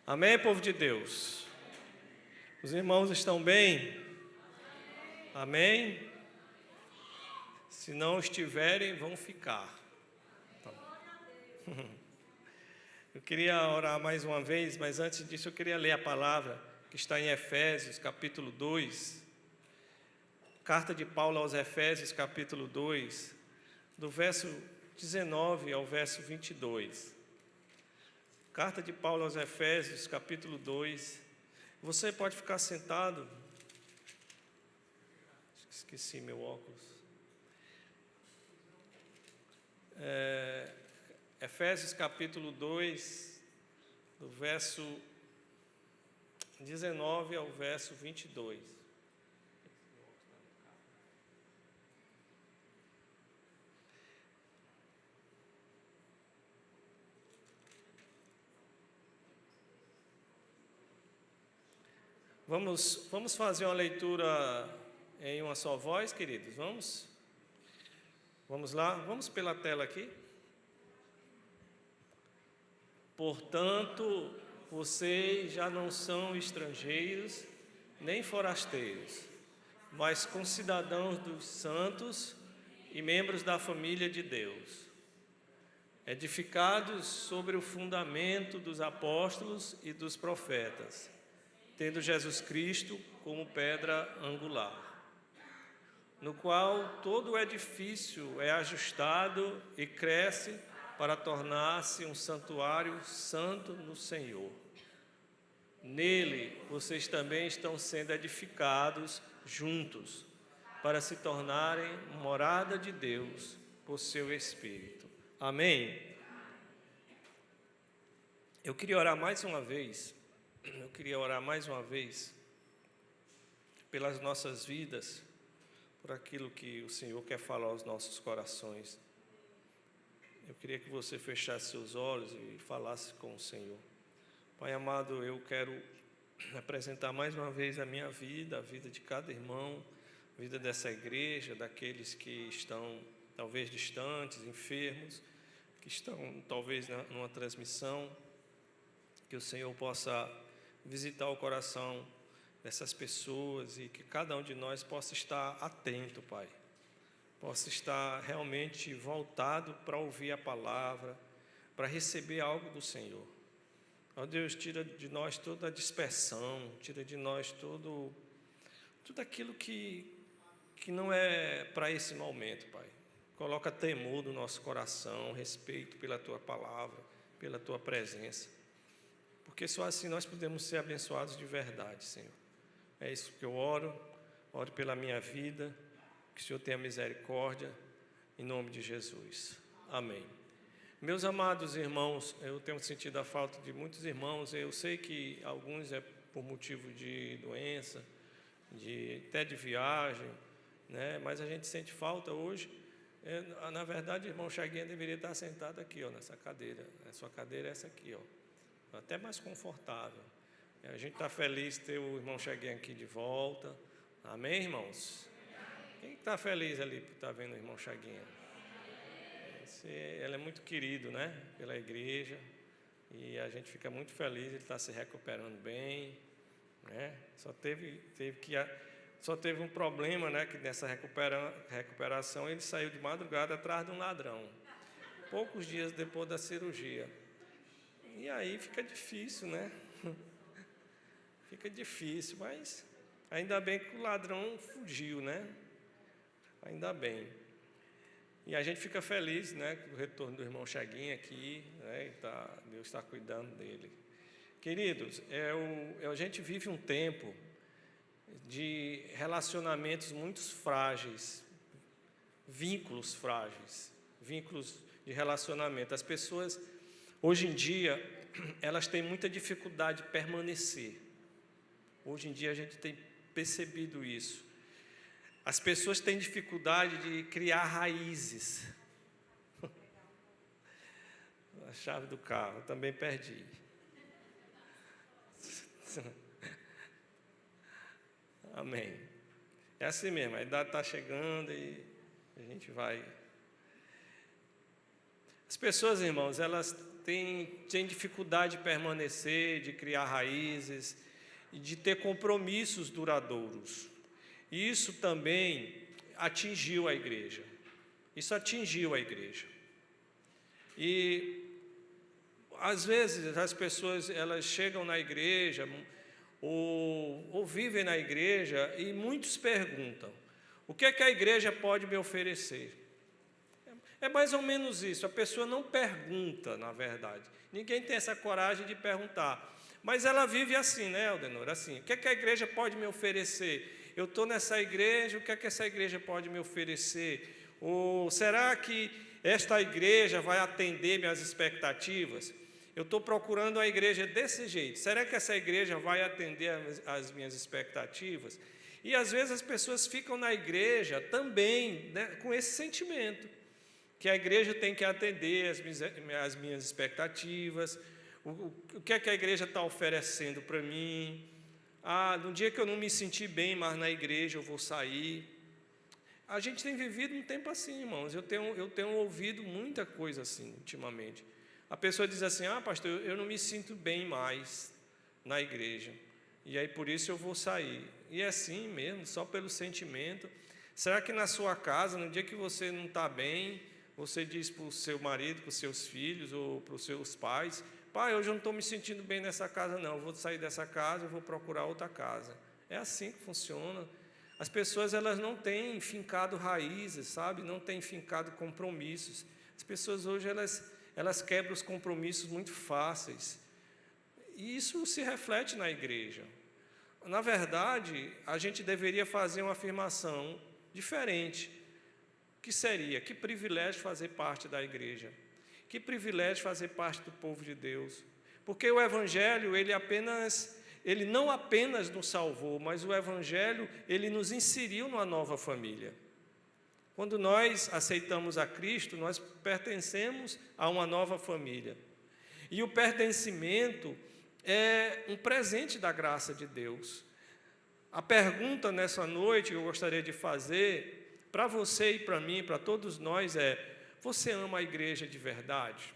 Amém, povo de Deus? Os irmãos estão bem? Amém? Se não estiverem, vão ficar. Tá. Eu queria orar mais uma vez, mas antes disso eu queria ler a palavra que está em Efésios, capítulo 2. Carta de Paulo aos Efésios, capítulo 2, do verso 19 ao verso 22. Carta de Paulo aos Efésios, capítulo 2. Você pode ficar sentado. Esqueci meu óculos. Efésios, capítulo 2, do verso 19 ao verso 22. Vamos fazer uma leitura em uma só voz, queridos? Vamos lá? Vamos pela tela aqui. Portanto, vocês já não são estrangeiros nem forasteiros, mas concidadãos dos santos e membros da família de Deus, edificados sobre o fundamento dos apóstolos e dos profetas, tendo Jesus Cristo como pedra angular, no qual todo o edifício é ajustado e cresce para tornar-se um santuário santo no Senhor. Nele, vocês também estão sendo edificados juntos, para se tornarem morada de Deus por seu Espírito. Amém? Eu queria orar mais uma vez pelas nossas vidas, por aquilo que o Senhor quer falar aos nossos corações. Eu queria que você fechasse seus olhos e falasse com o Senhor. Pai amado, eu quero apresentar mais uma vez a minha vida, a vida de cada irmão, a vida dessa igreja, daqueles que estão talvez distantes, enfermos, que estão talvez numa transmissão, que o Senhor possa visitar o coração dessas pessoas e que cada um de nós possa estar atento, Pai, possa estar realmente voltado para ouvir a palavra, para receber algo do Senhor. Ó Deus, tira de nós toda a dispersão, tira de nós tudo aquilo que não é para esse momento, Pai. Coloca temor no nosso coração, respeito pela Tua palavra, pela Tua presença, porque só assim nós podemos ser abençoados de verdade, Senhor. É isso que eu oro pela minha vida, que o Senhor tenha misericórdia, em nome de Jesus. Amém. Meus amados irmãos, eu tenho sentido a falta de muitos irmãos. Eu sei que alguns é por motivo de doença, até de viagem, né? Mas a gente sente falta hoje. Na verdade, o irmão Chaguinha deveria estar sentado aqui, ó, nessa cadeira. A sua cadeira é essa aqui, ó, até mais confortável. A gente está feliz de ter o irmão Chaguinha aqui de volta. Amém, irmãos? Quem está feliz ali por estar vendo o irmão Chaguinha? Ele é muito querido, né, pela igreja, e a gente fica muito feliz. Ele está se recuperando bem, né? Só teve um problema, né, que nessa recuperação ele saiu de madrugada atrás de um ladrão, poucos dias depois da cirurgia. E aí fica difícil, né? Fica difícil, mas ainda bem que o ladrão fugiu, né? Ainda bem. E a gente fica feliz, né, com o retorno do irmão Chaguinha aqui, né? Deus está cuidando dele. Queridos, a gente vive um tempo de relacionamentos muito frágeis, vínculos de relacionamento. As pessoas, hoje em dia, elas têm muita dificuldade de permanecer. Hoje em dia a gente tem percebido isso. As pessoas têm dificuldade de criar raízes. A chave do carro, eu também perdi. Amém. É assim mesmo, a idade está chegando e a gente vai. As pessoas, irmãos, elas têm dificuldade de permanecer, de criar raízes e de ter compromissos duradouros. E isso também atingiu a igreja. Isso atingiu a igreja. E às vezes as pessoas elas chegam na igreja ou vivem na igreja e muitos perguntam: o que é que a igreja pode me oferecer? É mais ou menos isso. A pessoa não pergunta, na verdade. Ninguém tem essa coragem de perguntar. Mas ela vive assim, né, Aldenor? Assim, o que é que a igreja pode me oferecer? Eu estou nessa igreja, o que é que essa igreja pode me oferecer? Ou será que esta igreja vai atender minhas expectativas? Eu estou procurando a igreja desse jeito. Será que essa igreja vai atender as minhas expectativas? E às vezes as pessoas ficam na igreja também, né, com esse sentimento, que a igreja tem que atender as minhas expectativas. O que é que a igreja está oferecendo para mim? No dia que eu não me sentir bem mais na igreja, eu vou sair. A gente tem vivido um tempo assim, irmãos. Eu tenho ouvido muita coisa assim ultimamente. A pessoa diz assim: pastor, eu não me sinto bem mais na igreja, e aí por isso eu vou sair. E é assim mesmo, só pelo sentimento. Será que na sua casa, no dia que você não está bem, você diz para o seu marido, para os seus filhos ou para os seus pais: pai, hoje eu não estou me sentindo bem nessa casa não, eu vou sair dessa casa, eu vou procurar outra casa. É assim que funciona. As pessoas elas não têm fincado raízes, sabe? Não têm fincado compromissos. As pessoas hoje elas quebram os compromissos muito fáceis. E isso se reflete na igreja. Na verdade, a gente deveria fazer uma afirmação diferente. Que seria: que privilégio fazer parte da igreja. Que privilégio fazer parte do povo de Deus. Porque o Evangelho, ele não apenas nos salvou, mas o Evangelho, ele nos inseriu numa nova família. Quando nós aceitamos a Cristo, nós pertencemos a uma nova família. E o pertencimento é um presente da graça de Deus. A pergunta nessa noite que eu gostaria de fazer para você e para mim, para todos nós é: você ama a igreja de verdade?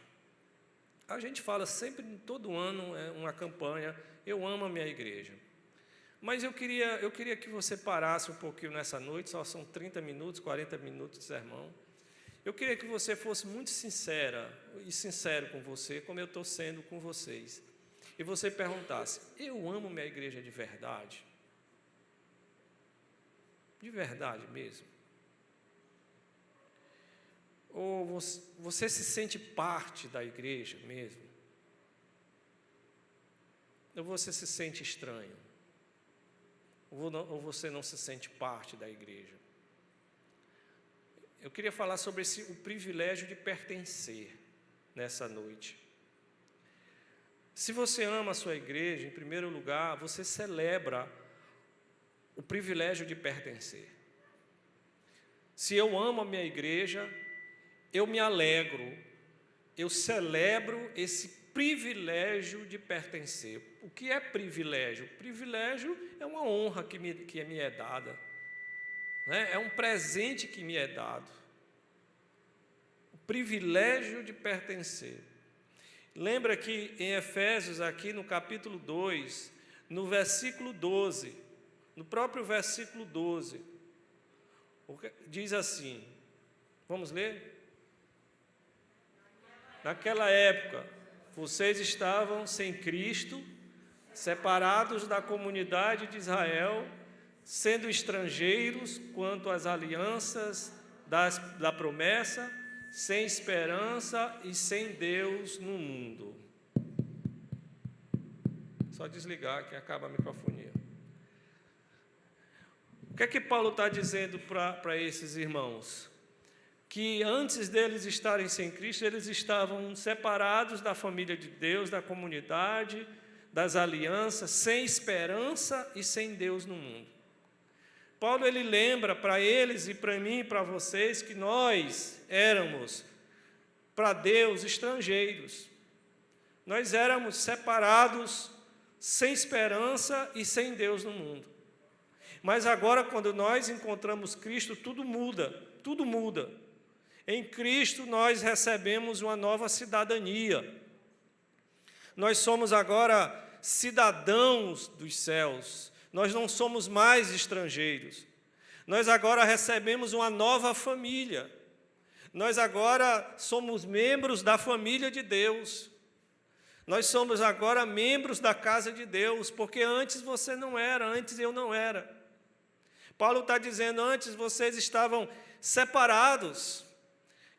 A gente fala sempre, todo ano, uma campanha: eu amo a minha igreja. Mas eu queria que você parasse um pouquinho nessa noite, só são 30 minutos, 40 minutos de sermão. Eu queria que você fosse muito sincera e sincero com você, como eu estou sendo com vocês. E você perguntasse: eu amo minha igreja de verdade? De verdade mesmo? Ou você se sente parte da igreja mesmo? Ou você se sente estranho? Ou você não se sente parte da igreja? Eu queria falar sobre o privilégio de pertencer nessa noite. Se você ama a sua igreja, em primeiro lugar, você celebra o privilégio de pertencer. Se eu amo a minha igreja, eu me alegro, eu celebro esse privilégio de pertencer. O que é privilégio? Privilégio é uma honra que me é dada, né? É um presente que me é dado. O privilégio de pertencer. Lembra que em Efésios, aqui no capítulo 2, no versículo 12, no próprio versículo 12, diz assim, vamos ler? Naquela época, vocês estavam sem Cristo, separados da comunidade de Israel, sendo estrangeiros quanto às alianças da promessa, sem esperança e sem Deus no mundo. Só desligar que acaba a microfonia. O que é que Paulo está dizendo para esses irmãos? Que antes deles estarem sem Cristo, eles estavam separados da família de Deus, da comunidade, das alianças, sem esperança e sem Deus no mundo. Paulo ele lembra para eles e para mim e para vocês que nós éramos para Deus estrangeiros. Nós éramos separados, sem esperança e sem Deus no mundo. Mas agora, quando nós encontramos Cristo, tudo muda, tudo muda. Em Cristo nós recebemos uma nova cidadania. Nós somos agora cidadãos dos céus. Nós não somos mais estrangeiros. Nós agora recebemos uma nova família. Nós agora somos membros da família de Deus. Nós somos agora membros da casa de Deus, porque antes você não era, antes eu não era. Paulo está dizendo, antes vocês estavam separados,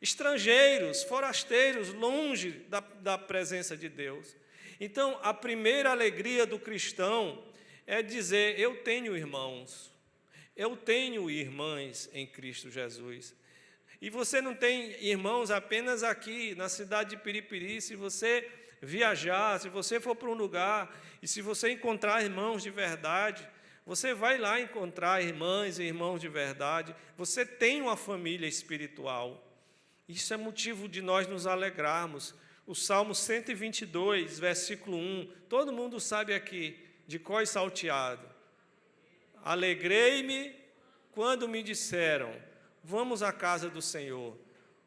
estrangeiros, forasteiros, longe da presença de Deus. Então, a primeira alegria do cristão é dizer, eu tenho irmãos, eu tenho irmãs em Cristo Jesus. E você não tem irmãos apenas aqui na cidade de Piripiri. Se você viajar, se você for para um lugar, e se você encontrar irmãos de verdade, você vai lá encontrar irmãs e irmãos de verdade. Você tem uma família espiritual. Isso é motivo de nós nos alegrarmos. O Salmo 122, versículo 1, todo mundo sabe aqui, de cor salteado. Alegrei-me quando me disseram, vamos à casa do Senhor.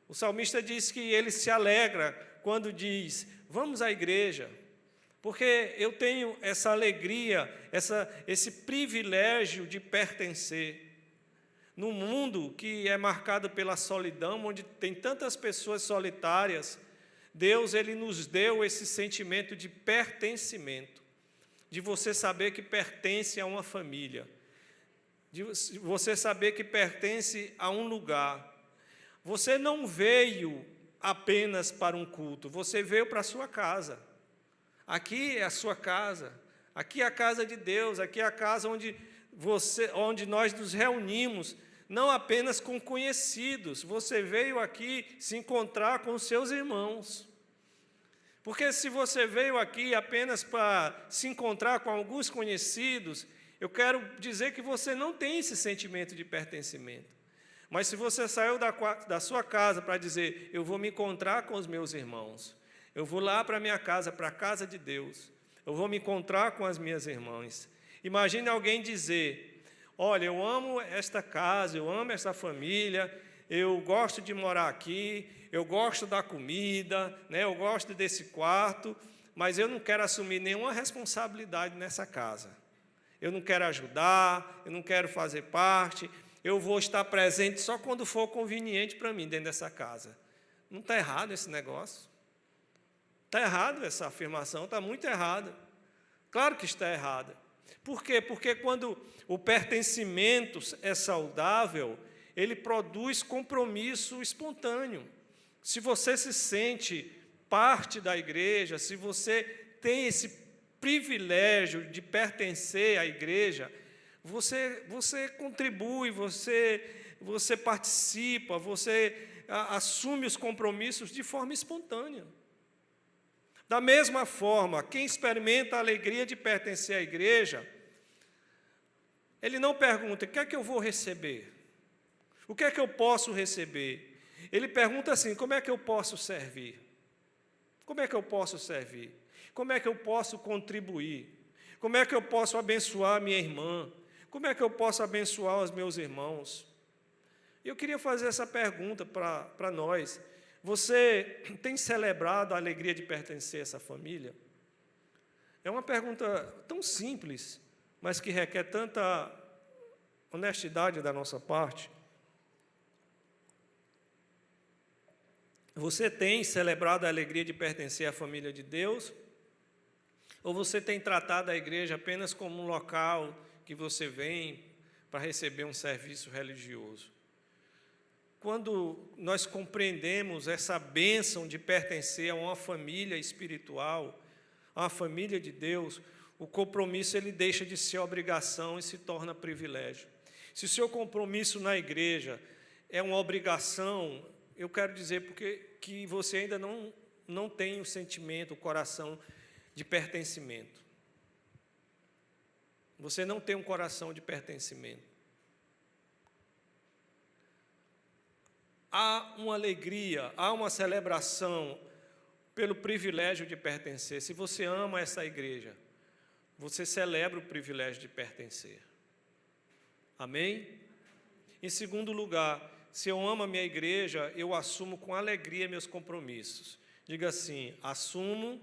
O salmista diz que ele se alegra quando diz, vamos à igreja, porque eu tenho essa alegria, esse privilégio de pertencer. Num mundo que é marcado pela solidão, onde tem tantas pessoas solitárias, Deus ele nos deu esse sentimento de pertencimento, de você saber que pertence a uma família, de você saber que pertence a um lugar. Você não veio apenas para um culto, você veio para a sua casa. Aqui é a sua casa, aqui é a casa de Deus, aqui é a casa onde nós nos reunimos, não apenas com conhecidos, você veio aqui se encontrar com os seus irmãos. Porque se você veio aqui apenas para se encontrar com alguns conhecidos, eu quero dizer que você não tem esse sentimento de pertencimento. Mas se você saiu da sua casa para dizer, eu vou me encontrar com os meus irmãos, eu vou lá para a minha casa, para a casa de Deus, eu vou me encontrar com as minhas irmãs. Imagine alguém dizer, olha, eu amo esta casa, eu amo esta família, eu gosto de morar aqui, eu gosto da comida, né, eu gosto desse quarto, mas eu não quero assumir nenhuma responsabilidade nessa casa. Eu não quero ajudar, eu não quero fazer parte, eu vou estar presente só quando for conveniente para mim dentro dessa casa. Não está errado esse negócio? Está errado essa afirmação, está muito errada. Claro que está errada. Por quê? Porque quando o pertencimento é saudável, ele produz compromisso espontâneo. Se você se sente parte da igreja, se você tem esse privilégio de pertencer à igreja, você contribui, você participa, você assume os compromissos de forma espontânea. Da mesma forma, quem experimenta a alegria de pertencer à igreja, ele não pergunta, o que é que eu vou receber? O que é que eu posso receber? Ele pergunta assim, como é que eu posso servir? Como é que eu posso servir? Como é que eu posso contribuir? Como é que eu posso abençoar minha irmã? Como é que eu posso abençoar os meus irmãos? Eu queria fazer essa pergunta para nós. Você tem celebrado a alegria de pertencer a essa família? É uma pergunta tão simples, mas que requer tanta honestidade da nossa parte. Você tem celebrado a alegria de pertencer à família de Deus? Ou você tem tratado a igreja apenas como um local que você vem para receber um serviço religioso? Quando nós compreendemos essa bênção de pertencer a uma família espiritual, a uma família de Deus, o compromisso ele deixa de ser obrigação e se torna privilégio. Se o seu compromisso na igreja é uma obrigação, eu quero dizer que você ainda não tem o sentimento, o coração de pertencimento. Você não tem um coração de pertencimento. Há uma alegria, há uma celebração pelo privilégio de pertencer. Se você ama essa igreja, você celebra o privilégio de pertencer. Amém? Em segundo lugar, se eu amo a minha igreja, eu assumo com alegria meus compromissos. Diga assim: assumo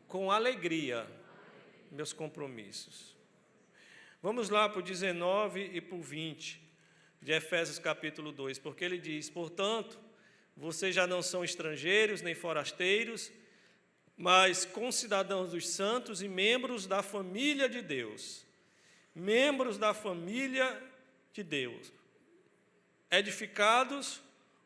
com alegria meus compromissos. Vamos lá para o 19 e para o 20 de Efésios capítulo 2, porque ele diz: portanto, vocês já não são estrangeiros nem forasteiros, mas concidadãos dos santos e membros da família de Deus. Membros da família de Deus, edificados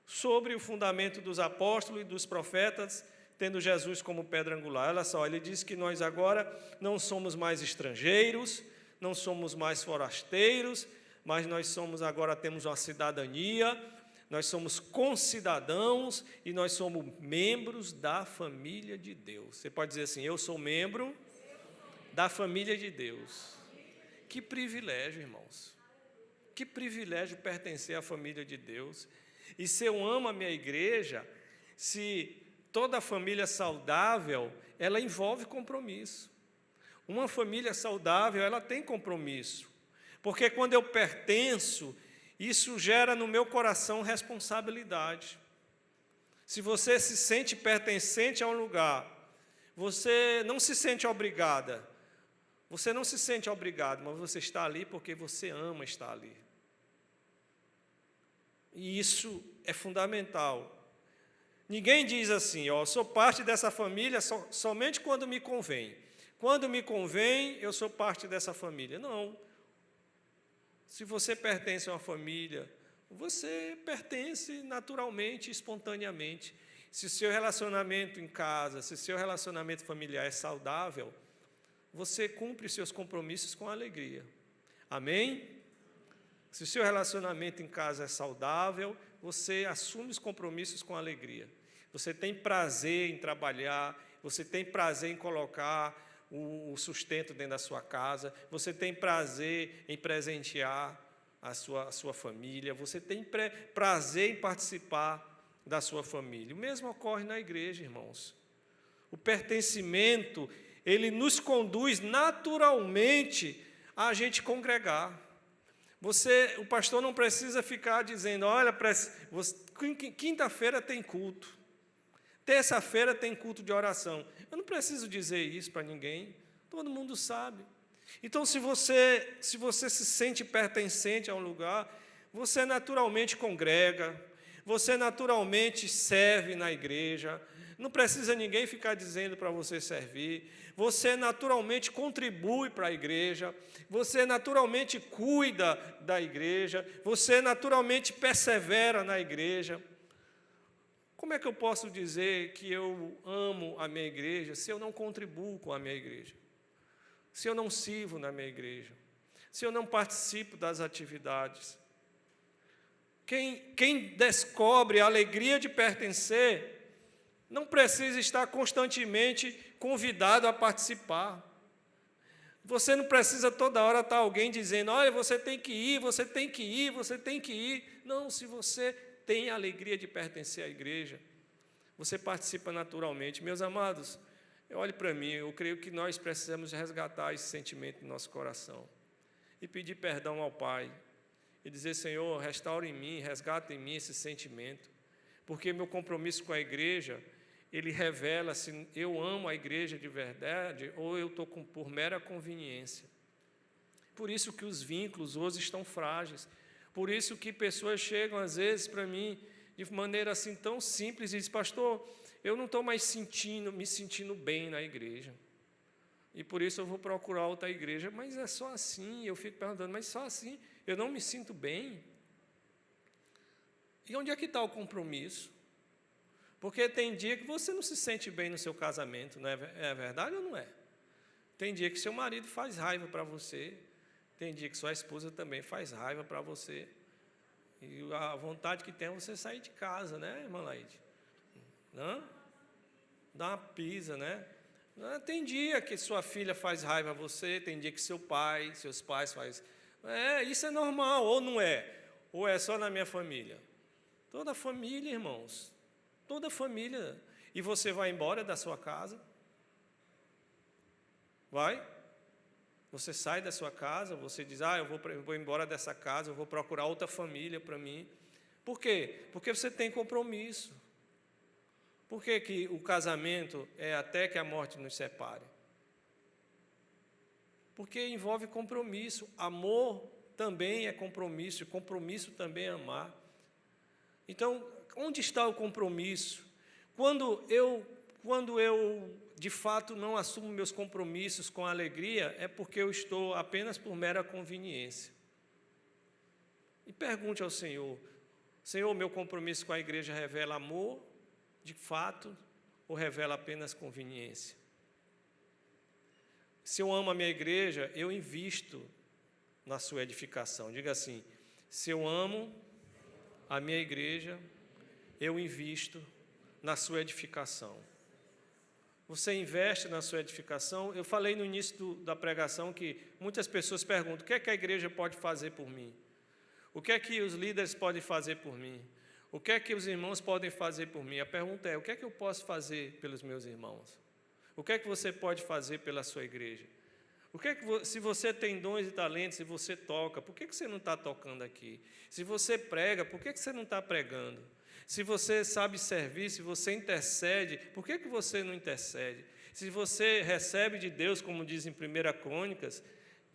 sobre o fundamento dos apóstolos e dos profetas, tendo Jesus como pedra angular. Olha só, ele diz que nós agora não somos mais estrangeiros, não somos mais forasteiros, mas nós somos agora, temos uma cidadania, nós somos concidadãos e nós somos membros da família de Deus. Você pode dizer assim: eu sou membro da família de Deus. Que privilégio, irmãos. Que privilégio pertencer à família de Deus. E se eu amo a minha igreja, se toda a família saudável, ela envolve compromisso. Uma família saudável, ela tem compromisso. Porque quando eu pertenço, isso gera no meu coração responsabilidade. Se você se sente pertencente a um lugar, você não se sente obrigada. Você não se sente obrigado, mas você está ali porque você ama estar ali. E isso é fundamental. Ninguém diz assim: ó, sou parte dessa família somente quando me convém. Quando me convém, eu sou parte dessa família. Não. Se você pertence a uma família, você pertence naturalmente, espontaneamente. Se o seu relacionamento em casa, se o seu relacionamento familiar é saudável, você cumpre seus compromissos com alegria. Amém? Se o seu relacionamento em casa é saudável, você assume os compromissos com alegria. Você tem prazer em trabalhar, você tem prazer em colocar o sustento dentro da sua casa, você tem prazer em presentear a sua família, você tem prazer em participar da sua família. O mesmo ocorre na igreja, irmãos. O pertencimento, ele nos conduz naturalmente a gente congregar. O pastor não precisa ficar dizendo: olha, quinta-feira tem culto, terça-feira tem culto de oração. Eu não preciso dizer isso para ninguém, todo mundo sabe. Então, se você se sente pertencente a um lugar, você naturalmente congrega, você naturalmente serve na igreja. Não precisa ninguém ficar dizendo para você servir. Você naturalmente contribui para a igreja. Você naturalmente cuida da igreja. Você naturalmente persevera na igreja. Como é que eu posso dizer que eu amo a minha igreja se eu não contribuo com a minha igreja? Se eu não sirvo na minha igreja? Se eu não participo das atividades? Quem descobre a alegria de pertencer não precisa estar constantemente convidado a participar. Você não precisa toda hora estar alguém dizendo: olha, você tem que ir, você tem que ir, você tem que ir. Não, se você tem a alegria de pertencer à igreja, você participa naturalmente. Meus amados, olhe para mim, eu creio que nós precisamos resgatar esse sentimento no nosso coração e pedir perdão ao Pai e dizer: Senhor, restaura em mim, resgata em mim esse sentimento, porque meu compromisso com a igreja, ele revela se eu amo a igreja de verdade ou eu estou por mera conveniência. Por isso que os vínculos hoje estão frágeis. Por isso que pessoas chegam às vezes para mim de maneira assim tão simples e dizem: pastor, eu não estou mais me sentindo bem na igreja. E por isso eu vou procurar outra igreja. Mas é só assim. Eu fico perguntando: mas só assim? Eu não me sinto bem? E onde é que está o compromisso? Porque tem dia que você não se sente bem no seu casamento, não é verdade ou não é? Tem dia que seu marido faz raiva para você, tem dia que sua esposa também faz raiva para você, e a vontade que tem é você sair de casa, né, irmã Laide? Não? Dá uma pisa, né? Tem dia que sua filha faz raiva a você, tem dia que seus pais fazem. Isso é normal, ou não é? Ou é só na minha família? Toda família, irmãos. Toda família. E você vai embora da sua casa? Vai? Você sai da sua casa, você diz: eu vou embora dessa casa, eu vou procurar outra família para mim. Por quê? Porque você tem compromisso. Por que que o casamento é até que a morte nos separe? Porque envolve compromisso. Amor também é compromisso, e compromisso também é amar. Então, onde está o compromisso? Quando eu de fato não assumo meus compromissos com alegria, é porque eu estou apenas por mera conveniência. E pergunte ao Senhor: Senhor, meu compromisso com a igreja revela amor, de fato, ou revela apenas conveniência? Se eu amo a minha igreja, eu invisto na sua edificação. Diga assim: se eu amo a minha igreja, eu invisto na sua edificação. Você investe na sua edificação? Eu falei no início da pregação que muitas pessoas perguntam: o que é que a igreja pode fazer por mim? O que é que os líderes podem fazer por mim? O que é que os irmãos podem fazer por mim? A pergunta é: o que é que eu posso fazer pelos meus irmãos? O que é que você pode fazer pela sua igreja? O que é que se você tem dons e talentos, se você toca, por que você não está tocando aqui? Se você prega, por que você não está pregando? Se você sabe servir, se você intercede, por que você não intercede? Se você recebe de Deus, como diz em 1 Crônicas,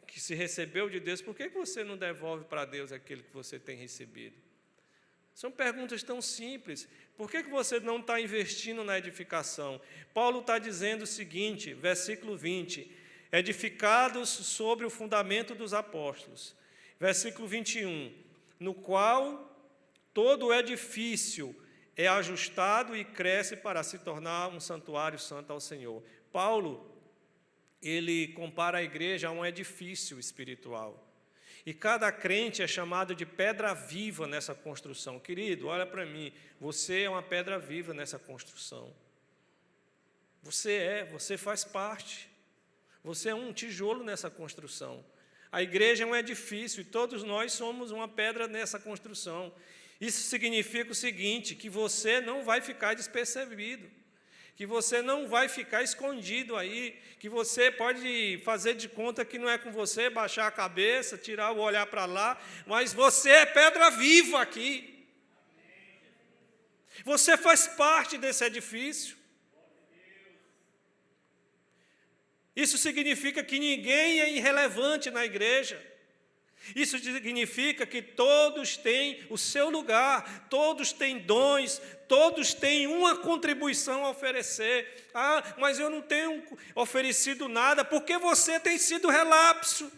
que se recebeu de Deus, por que você não devolve para Deus aquilo que você tem recebido? São perguntas tão simples. Por que você não está investindo na edificação? Paulo está dizendo o seguinte, versículo 20, edificados sobre o fundamento dos apóstolos. Versículo 21, no qual todo o edifício é ajustado e cresce para se tornar um santuário santo ao Senhor. Paulo, ele compara a igreja a um edifício espiritual. E cada crente é chamado de pedra viva nessa construção. Querido, olha para mim, você é uma pedra viva nessa construção. Você faz parte. Você é um tijolo nessa construção. A igreja é um edifício e todos nós somos uma pedra nessa construção. Isso significa o seguinte, que você não vai ficar despercebido, que você não vai ficar escondido aí, que você pode fazer de conta que não é com você, baixar a cabeça, tirar o olhar para lá, mas você é pedra viva aqui. Você faz parte desse edifício. Isso significa que ninguém é irrelevante na igreja. Isso significa que todos têm o seu lugar, todos têm dons, todos têm uma contribuição a oferecer. Ah, mas eu não tenho oferecido nada, porque você tem sido relapso.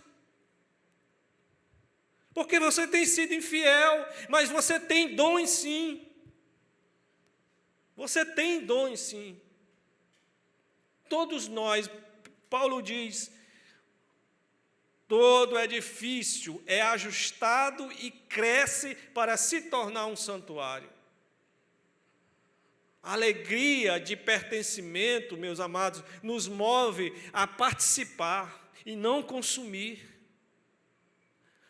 Porque você tem sido infiel, mas você tem dons sim. Você tem dons sim. Todos nós, Paulo diz, todo edifício é ajustado e cresce para se tornar um santuário. A alegria de pertencimento, meus amados, nos move a participar e não consumir.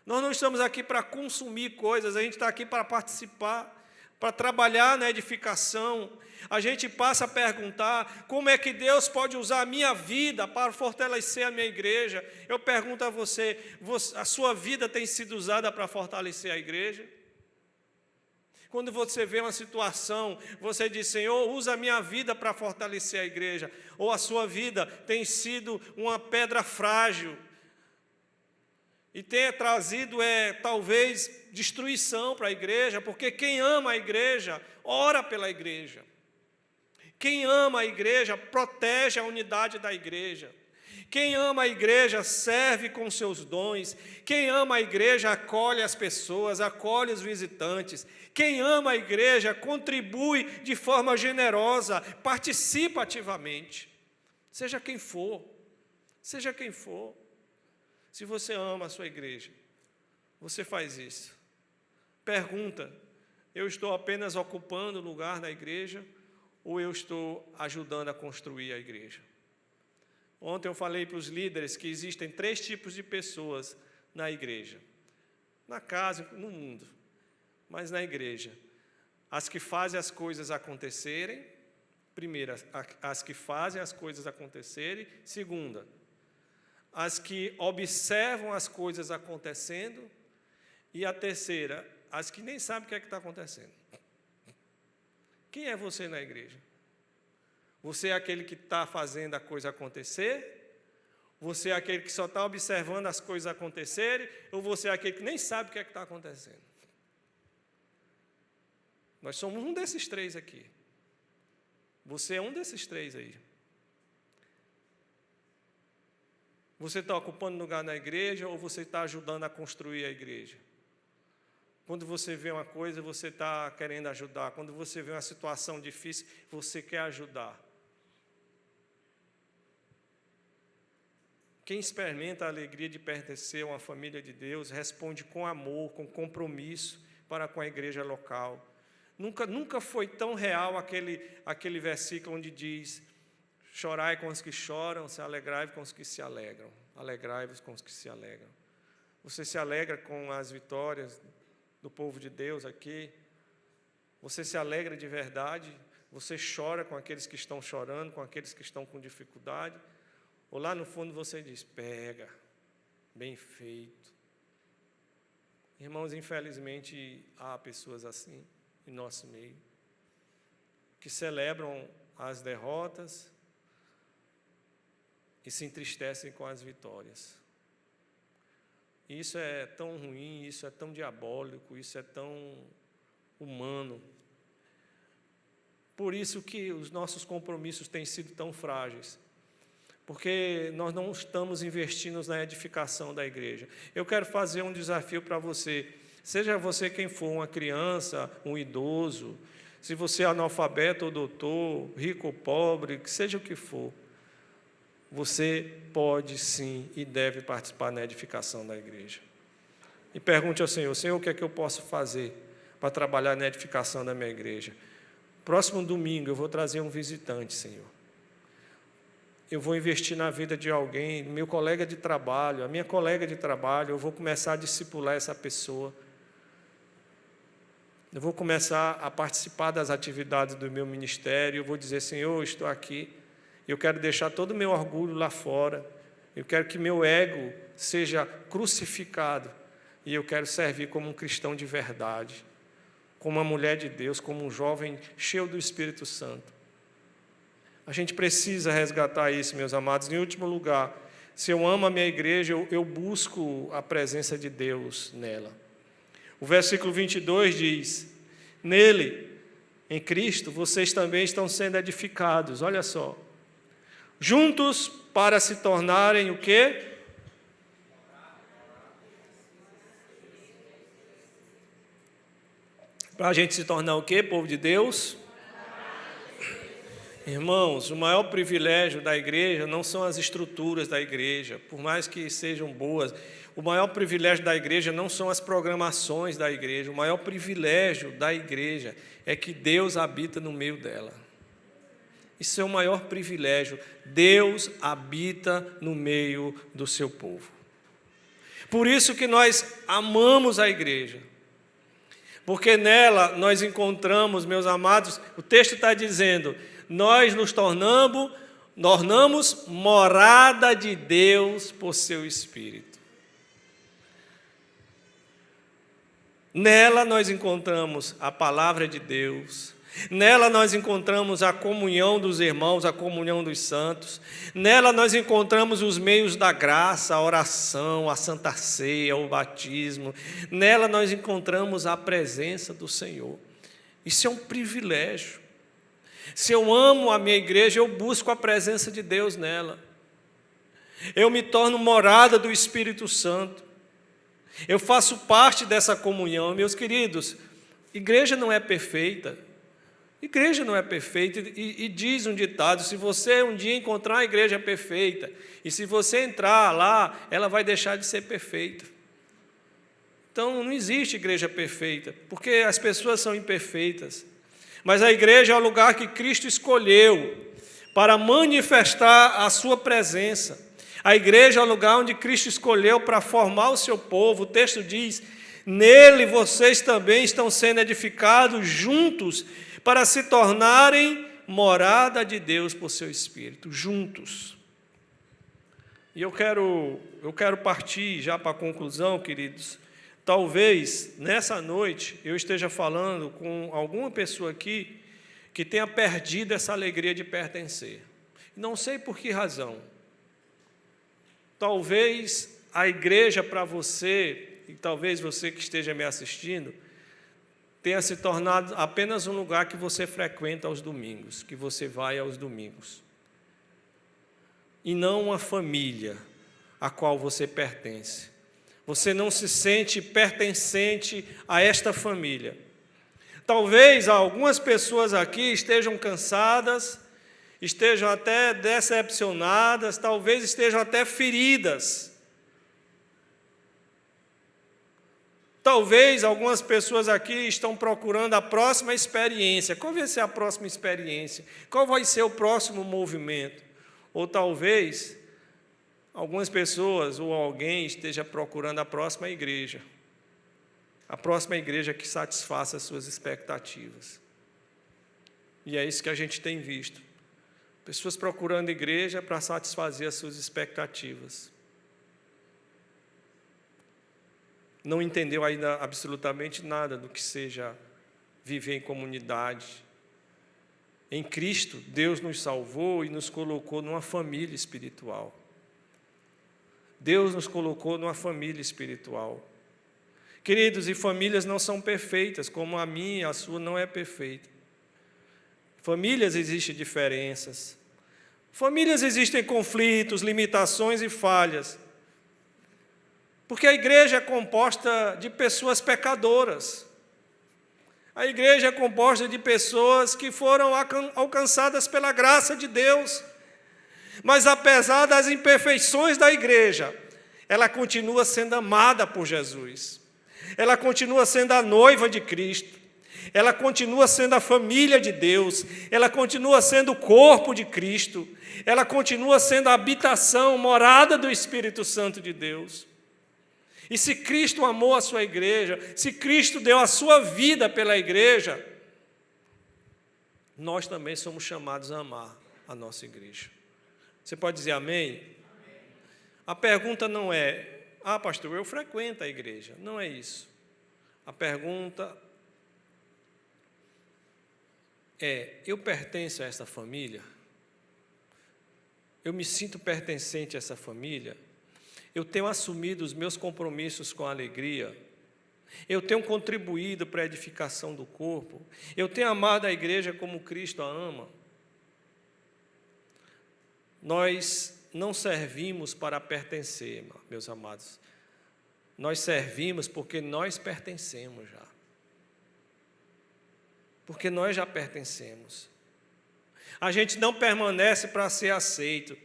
Nós não estamos aqui para consumir coisas, a gente está aqui para participar, para trabalhar na edificação. A gente passa a perguntar como é que Deus pode usar a minha vida para fortalecer a minha igreja. Eu pergunto a você, a sua vida tem sido usada para fortalecer a igreja? Quando você vê uma situação, você diz: Senhor, usa a minha vida para fortalecer a igreja. Ou a sua vida tem sido uma pedra frágil e tenha trazido, talvez, destruição para a igreja, porque quem ama a igreja, ora pela igreja. Quem ama a igreja, protege a unidade da igreja. Quem ama a igreja, serve com seus dons. Quem ama a igreja, acolhe as pessoas, acolhe os visitantes. Quem ama a igreja, contribui de forma generosa, participa ativamente. Seja quem for, seja quem for. Se você ama a sua igreja, você faz isso. Pergunta: eu estou apenas ocupando lugar na igreja ou eu estou ajudando a construir a igreja? Ontem eu falei para os líderes que existem 3 tipos de pessoas na igreja. Na casa, no mundo, mas na igreja. As que fazem as coisas acontecerem. Primeira, as que fazem as coisas acontecerem. Segunda, as que observam as coisas acontecendo. E a terceira, as que nem sabem o que é que está acontecendo. Quem é você na igreja? Você é aquele que está fazendo a coisa acontecer? Você é aquele que só está observando as coisas acontecerem? Ou você é aquele que nem sabe o que é que está acontecendo? Nós somos um desses três aqui. Você é um desses três aí. Você está ocupando lugar na igreja ou você está ajudando a construir a igreja? Quando você vê uma coisa, você está querendo ajudar. Quando você vê uma situação difícil, você quer ajudar. Quem experimenta a alegria de pertencer a uma família de Deus, responde com amor, com compromisso para com a igreja local. Nunca foi tão real aquele versículo onde diz: chorai com os que choram, se alegrai com os que se alegram. Alegrai-vos com os que se alegram. Você se alegra com as vitórias do povo de Deus aqui? Você se alegra de verdade? Você chora com aqueles que estão chorando, com aqueles que estão com dificuldade? Ou lá no fundo você diz: pega, bem feito. Irmãos, infelizmente há pessoas assim em nosso meio, que celebram as derrotas e se entristecem com as vitórias. Isso é tão ruim, isso é tão diabólico, isso é tão humano. Por isso que os nossos compromissos têm sido tão frágeis, porque nós não estamos investindo na edificação da igreja. Eu quero fazer um desafio para você, seja você quem for, uma criança, um idoso, se você é analfabeto ou doutor, rico ou pobre, que seja o que for, você pode sim e deve participar na edificação da igreja. E pergunte ao Senhor: Senhor, o que é que eu posso fazer para trabalhar na edificação da minha igreja? Próximo domingo eu vou trazer um visitante, Senhor. Eu vou investir na vida de alguém, meu colega de trabalho, a minha colega de trabalho, eu vou começar a discipular essa pessoa. Eu vou começar a participar das atividades do meu ministério, eu vou dizer: Senhor, eu estou aqui, eu quero deixar todo o meu orgulho lá fora, eu quero que meu ego seja crucificado, e eu quero servir como um cristão de verdade, como uma mulher de Deus, como um jovem cheio do Espírito Santo. A gente precisa resgatar isso, meus amados. Em último lugar, se eu amo a minha igreja, eu busco a presença de Deus nela. O versículo 22 diz: nele, em Cristo, vocês também estão sendo edificados, olha só, juntos para se tornarem o quê? Para a gente se tornar o quê, povo de Deus? Irmãos, o maior privilégio da igreja não são as estruturas da igreja, por mais que sejam boas. O maior privilégio da igreja não são as programações da igreja. O maior privilégio da igreja é que Deus habita no meio dela. Isso é o maior privilégio. Deus habita no meio do seu povo. Por isso que nós amamos a igreja. Porque nela nós encontramos, meus amados, o texto está dizendo: nós nos tornamos morada de Deus por seu Espírito. Nela nós encontramos a palavra de Deus, nela nós encontramos a comunhão dos irmãos, a comunhão dos santos, nela nós encontramos os meios da graça, a oração, a santa ceia, o batismo, nela nós encontramos a presença do Senhor. Isso é um privilégio. Se eu amo a minha igreja, eu busco a presença de Deus nela. Eu me torno morada do Espírito Santo. Eu faço parte dessa comunhão. Meus queridos, igreja não é perfeita. Igreja não é perfeita. E diz um ditado: se você um dia encontrar uma igreja perfeita, e se você entrar lá, ela vai deixar de ser perfeita. Então, não existe igreja perfeita, porque as pessoas são imperfeitas. Mas a igreja é o lugar que Cristo escolheu para manifestar a sua presença. A igreja é o lugar onde Cristo escolheu para formar o seu povo. O texto diz: nele vocês também estão sendo edificados juntos para se tornarem morada de Deus por seu Espírito. Juntos. E eu quero partir já para a conclusão, queridos, Talvez, nessa noite, eu esteja falando com alguma pessoa aqui que tenha perdido essa alegria de pertencer. Não sei por que razão. Talvez a igreja para você, e talvez você que esteja me assistindo, tenha se tornado apenas um lugar que você frequenta aos domingos, que você vai aos domingos. E não uma família a qual você pertence. Você não se sente pertencente a esta família. Talvez algumas pessoas aqui estejam cansadas, estejam até decepcionadas, talvez estejam até feridas. Talvez algumas pessoas aqui estão procurando a próxima experiência. Qual vai ser a próxima experiência? Qual vai ser o próximo movimento? Ou talvez algumas pessoas ou alguém esteja procurando a próxima igreja. A próxima igreja que satisfaça as suas expectativas. E é isso que a gente tem visto. Pessoas procurando igreja para satisfazer as suas expectativas. Não entendeu ainda absolutamente nada do que seja viver em comunidade. Em Cristo, Deus nos salvou e nos colocou numa família espiritual. Deus nos colocou numa família espiritual. Queridos, e famílias não são perfeitas, como a minha e a sua não é perfeita. Famílias existem diferenças. Famílias existem conflitos, limitações e falhas. Porque a igreja é composta de pessoas pecadoras. A igreja é composta de pessoas que foram alcançadas pela graça de Deus. Mas apesar das imperfeições da igreja, ela continua sendo amada por Jesus. Ela continua sendo a noiva de Cristo. Ela continua sendo a família de Deus. Ela continua sendo o corpo de Cristo. Ela continua sendo a habitação, morada do Espírito Santo de Deus. E se Cristo amou a sua igreja, se Cristo deu a sua vida pela igreja, nós também somos chamados a amar a nossa igreja. Você pode dizer amém? Amém. A pergunta não é, pastor, eu frequento a igreja. Não é isso. A pergunta é, eu pertenço a essa família? Eu me sinto pertencente a essa família? Eu tenho assumido os meus compromissos com alegria? Eu tenho contribuído para a edificação do corpo? Eu tenho amado a igreja como Cristo a ama? Nós não servimos para pertencer, meus amados. Nós servimos porque nós pertencemos já. Porque nós já pertencemos. A gente não permanece para ser aceito.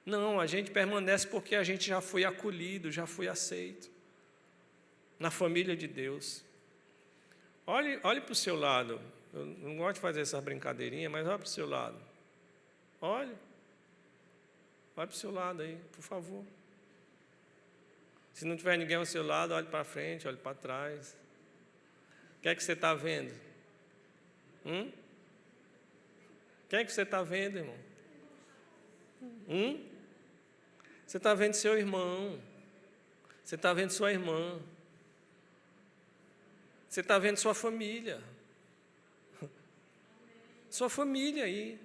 Não, a gente permanece porque a gente já foi acolhido, já foi aceito na família de Deus. Olhe para o seu lado. Eu não gosto de fazer essa brincadeirinha, mas olhe para o seu lado. Olhe para o seu lado aí, por favor. Se não tiver ninguém ao seu lado, olhe para frente, olhe para trás. O que é que você está vendo? Quem é que você está vendo, irmão? Você está vendo seu irmão. Você está vendo sua irmã. Você está vendo sua família. Sua família aí.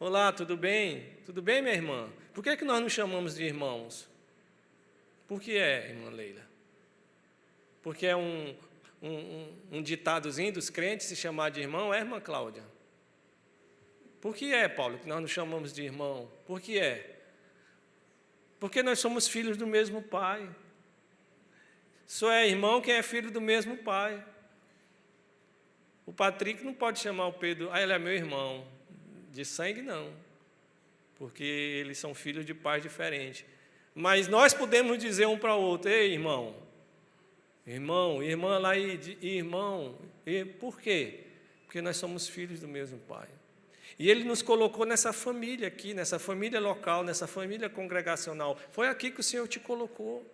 Olá, tudo bem? Tudo bem, minha irmã? Por que nós nos chamamos de irmãos? Por que é, irmã Leila? Porque é um ditadozinho dos crentes se chamar de irmão, irmã Cláudia? Por que é, Paulo, que nós nos chamamos de irmão? Por que é? Porque nós somos filhos do mesmo pai. Só é irmão quem é filho do mesmo pai. O Patrick não pode chamar o Pedro, ele é meu irmão. De sangue, não. Porque eles são filhos de pais diferentes. Mas nós podemos dizer um para o outro, ei, irmão, irmã lá, irmão. Por quê? Porque nós somos filhos do mesmo pai. E Ele nos colocou nessa família aqui, nessa família local, nessa família congregacional. Foi aqui que o Senhor te colocou.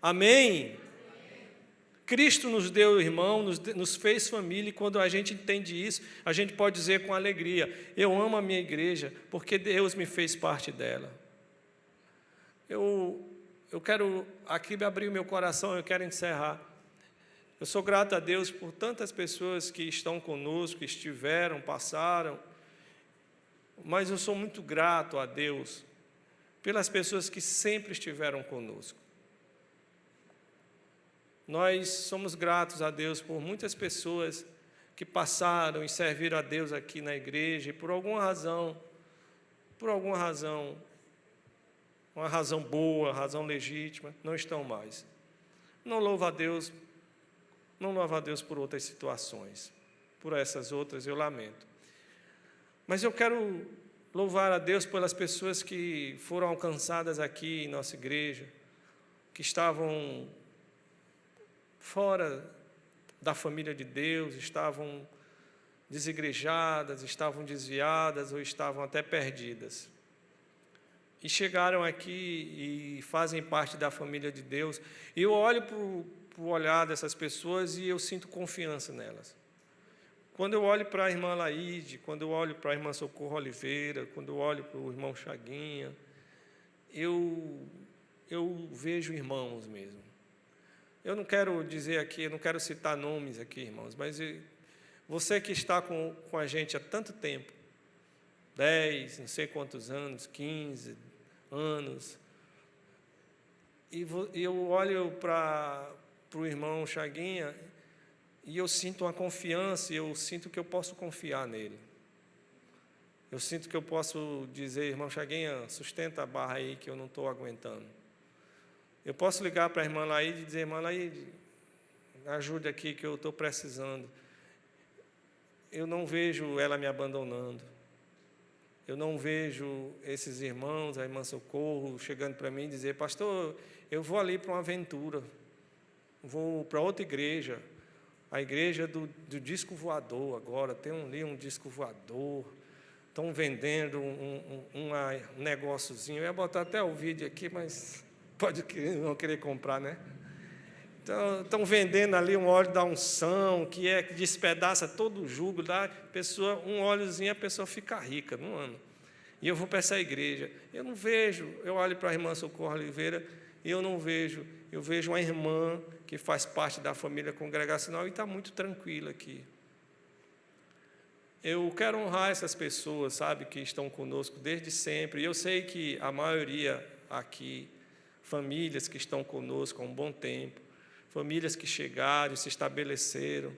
Amém? Cristo nos deu irmão, nos fez família, e quando a gente entende isso, a gente pode dizer com alegria, eu amo a minha igreja, porque Deus me fez parte dela. Eu eu quero aqui abrir o meu coração, eu quero encerrar. Eu sou grato a Deus por tantas pessoas que estão conosco, que estiveram, passaram, mas eu sou muito grato a Deus pelas pessoas que sempre estiveram conosco. Nós somos gratos a Deus por muitas pessoas que passaram e serviram a Deus aqui na igreja e por alguma razão, uma razão boa, razão legítima, não estão mais. Não louvo a Deus por outras situações, por essas outras eu lamento. Mas eu quero louvar a Deus pelas pessoas que foram alcançadas aqui em nossa igreja, que estavam fora da família de Deus, estavam desigrejadas, estavam desviadas ou estavam até perdidas. E chegaram aqui e fazem parte da família de Deus. E eu olho para o olhar dessas pessoas e eu sinto confiança nelas. Quando eu olho para a irmã Laíde, quando eu olho para a irmã Socorro Oliveira, quando eu olho para o irmão Chaguinha, eu vejo irmãos mesmo. Eu não quero dizer aqui, eu não quero citar nomes aqui, irmãos, mas você que está com a gente há tanto tempo, 10, não sei quantos anos, 15 anos, e eu olho para o irmão Chaguinha e eu sinto uma confiança, e eu sinto que eu posso confiar nele. Eu sinto que eu posso dizer, irmão Chaguinha, sustenta a barra aí que eu não estou aguentando. Eu posso ligar para a irmã Laíde e dizer, irmã Laíde, ajude aqui que eu estou precisando. Eu não vejo ela me abandonando. Eu não vejo esses irmãos, a irmã Socorro, chegando para mim e dizer, pastor, eu vou ali para uma aventura, vou para outra igreja, a igreja do disco voador agora, tem ali um disco voador, estão vendendo um negóciozinho, eu ia botar até o vídeo aqui, mas pode não querer comprar, né? Então, estão vendendo ali um óleo da unção, que despedaça todo o jugo, dá pessoa, um óleozinho a pessoa fica rica num ano. E eu vou para essa igreja, eu não vejo, eu olho para a irmã Socorro Oliveira, e eu não vejo, eu vejo uma irmã que faz parte da família congregacional e está muito tranquila aqui. Eu quero honrar essas pessoas, sabe, que estão conosco desde sempre, e eu sei que a maioria aqui, famílias que estão conosco há um bom tempo, famílias que chegaram e se estabeleceram.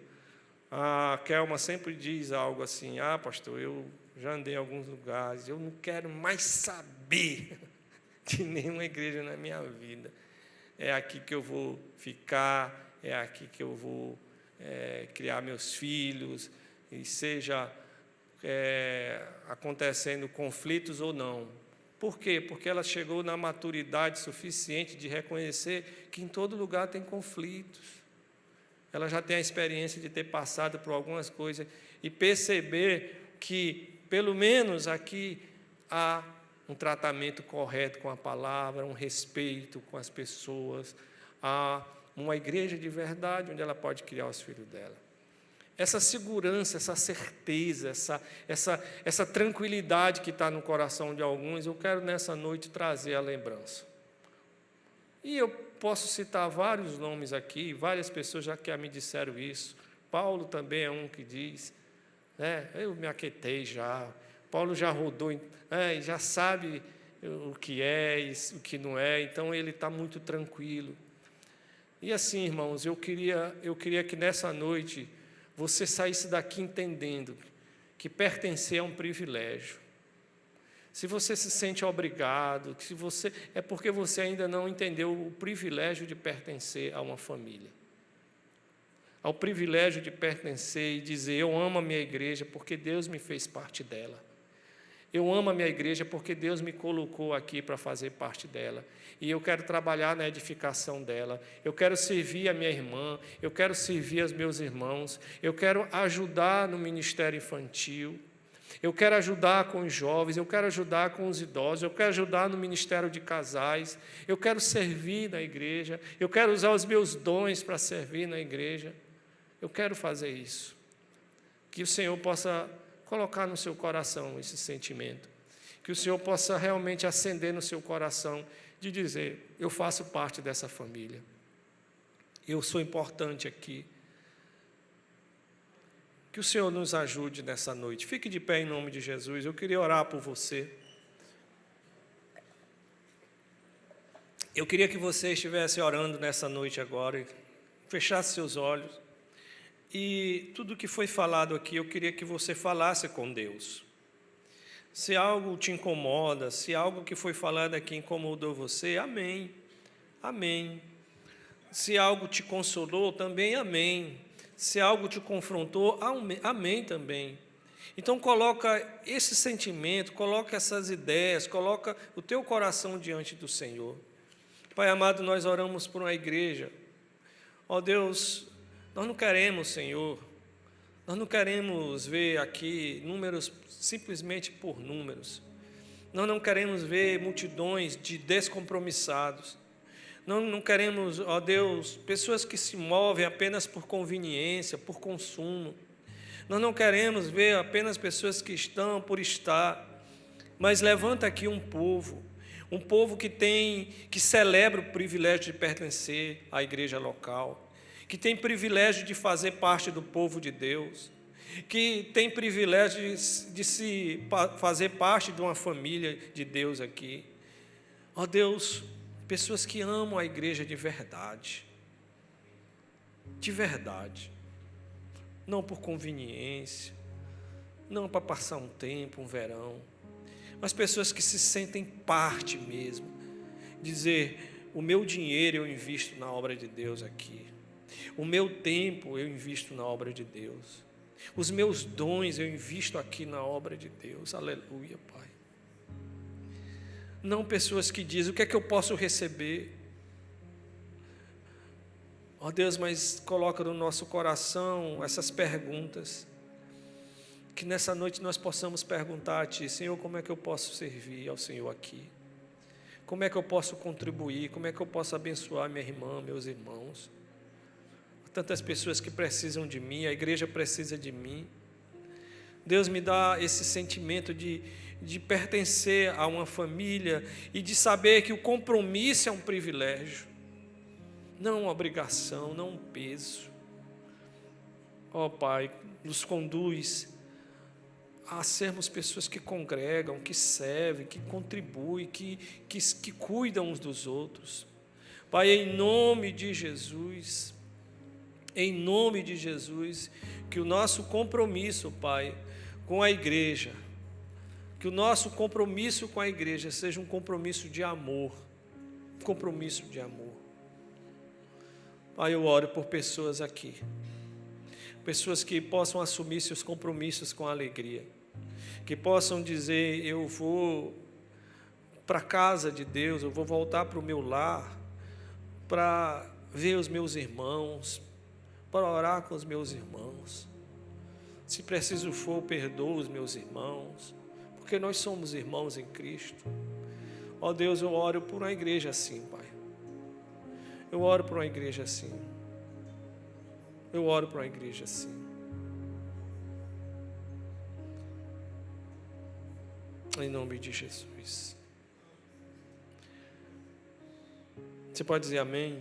A Kelma sempre diz algo assim, pastor, eu já andei em alguns lugares, eu não quero mais saber de nenhuma igreja na minha vida. É aqui que eu vou ficar, é aqui que eu vou criar meus filhos, e seja acontecendo conflitos ou não. Por quê? Porque ela chegou na maturidade suficiente de reconhecer que em todo lugar tem conflitos. Ela já tem a experiência de ter passado por algumas coisas e perceber que, pelo menos aqui, há um tratamento correto com a palavra, um respeito com as pessoas, há uma igreja de verdade onde ela pode criar os filhos dela. Essa segurança, essa certeza, essa tranquilidade que está no coração de alguns, eu quero nessa noite trazer a lembrança. E eu posso citar vários nomes aqui, várias pessoas já que me disseram isso. Paulo também é um que diz, eu me aquietei já. Paulo já rodou, já sabe o que é e o que não é, então ele está muito tranquilo. E assim, irmãos, eu queria que nessa noite você saísse daqui entendendo que pertencer é um privilégio. Se você se sente obrigado, é porque você ainda não entendeu o privilégio de pertencer a uma família. Ao privilégio de pertencer e dizer, eu amo a minha igreja porque Deus me fez parte dela. Eu amo a minha igreja porque Deus me colocou aqui para fazer parte dela. E eu quero trabalhar na edificação dela. Eu quero servir a minha irmã. Eu quero servir aos meus irmãos. Eu quero ajudar no ministério infantil. Eu quero ajudar com os jovens. Eu quero ajudar com os idosos. Eu quero ajudar no ministério de casais. Eu quero servir na igreja. Eu quero usar os meus dons para servir na igreja. Eu quero fazer isso. Que o Senhor possa colocar no seu coração esse sentimento. que o Senhor possa realmente acender no seu coração de dizer: eu faço parte dessa família, eu sou importante aqui. Que o Senhor nos ajude nessa noite. Fique de pé em nome de Jesus. Eu queria orar por você. Eu queria que você estivesse orando nessa noite agora, e fechasse seus olhos. E tudo que foi falado aqui, eu queria que você falasse com Deus. Se algo te incomoda, se algo que foi falado aqui incomodou você, amém. Amém. Se algo te consolou, também amém. Se algo te confrontou, amém também. Então coloca esse sentimento, coloca essas ideias, coloca o teu coração diante do Senhor. Pai amado, nós oramos por uma igreja. Ó Deus, nós não queremos, Senhor, nós não queremos ver aqui números simplesmente por números. Nós não queremos ver multidões de descompromissados. Nós não queremos, ó Deus, pessoas que se movem apenas por conveniência, por consumo. Nós não queremos ver apenas pessoas que estão por estar, mas levanta aqui um povo que celebra o privilégio de pertencer à igreja local, que tem privilégio de fazer parte do povo de Deus, que tem privilégio de se fazer parte de uma família de Deus aqui. Ó Deus, pessoas que amam a igreja de verdade, não por conveniência, não para passar um tempo, um verão, mas pessoas que se sentem parte mesmo, dizer: o meu dinheiro eu invisto na obra de Deus aqui, o meu tempo eu invisto na obra de Deus, os meus dons eu invisto aqui na obra de Deus, aleluia, Pai. Não pessoas que dizem: o que é que eu posso receber? Ó Deus, mas coloca no nosso coração essas perguntas, que nessa noite nós possamos perguntar a Ti: Senhor, como é que eu posso servir ao Senhor aqui? Como é que eu posso contribuir? Como é que eu posso abençoar minha irmã, meus irmãos? Tantas pessoas que precisam de mim, a igreja precisa de mim. Deus, me dá esse sentimento de pertencer a uma família e de saber que o compromisso é um privilégio, não uma obrigação, não um peso. Ó Pai, nos conduz a sermos pessoas que congregam, que servem, que contribuem, que cuidam uns dos outros. Pai, em nome de Jesus, que o nosso compromisso, Pai, com a igreja, que o nosso compromisso com a igreja seja um compromisso de amor, Pai, eu oro por pessoas aqui, pessoas que possam assumir seus compromissos com alegria, que possam dizer: eu vou para a casa de Deus, eu vou voltar para o meu lar, para ver os meus irmãos, para orar com os meus irmãos. Se preciso for, perdoo os meus irmãos, porque nós somos irmãos em Cristo. Ó Deus, eu oro por uma igreja assim, Pai. Eu oro por uma igreja assim. Em nome de Jesus. Você pode dizer amém?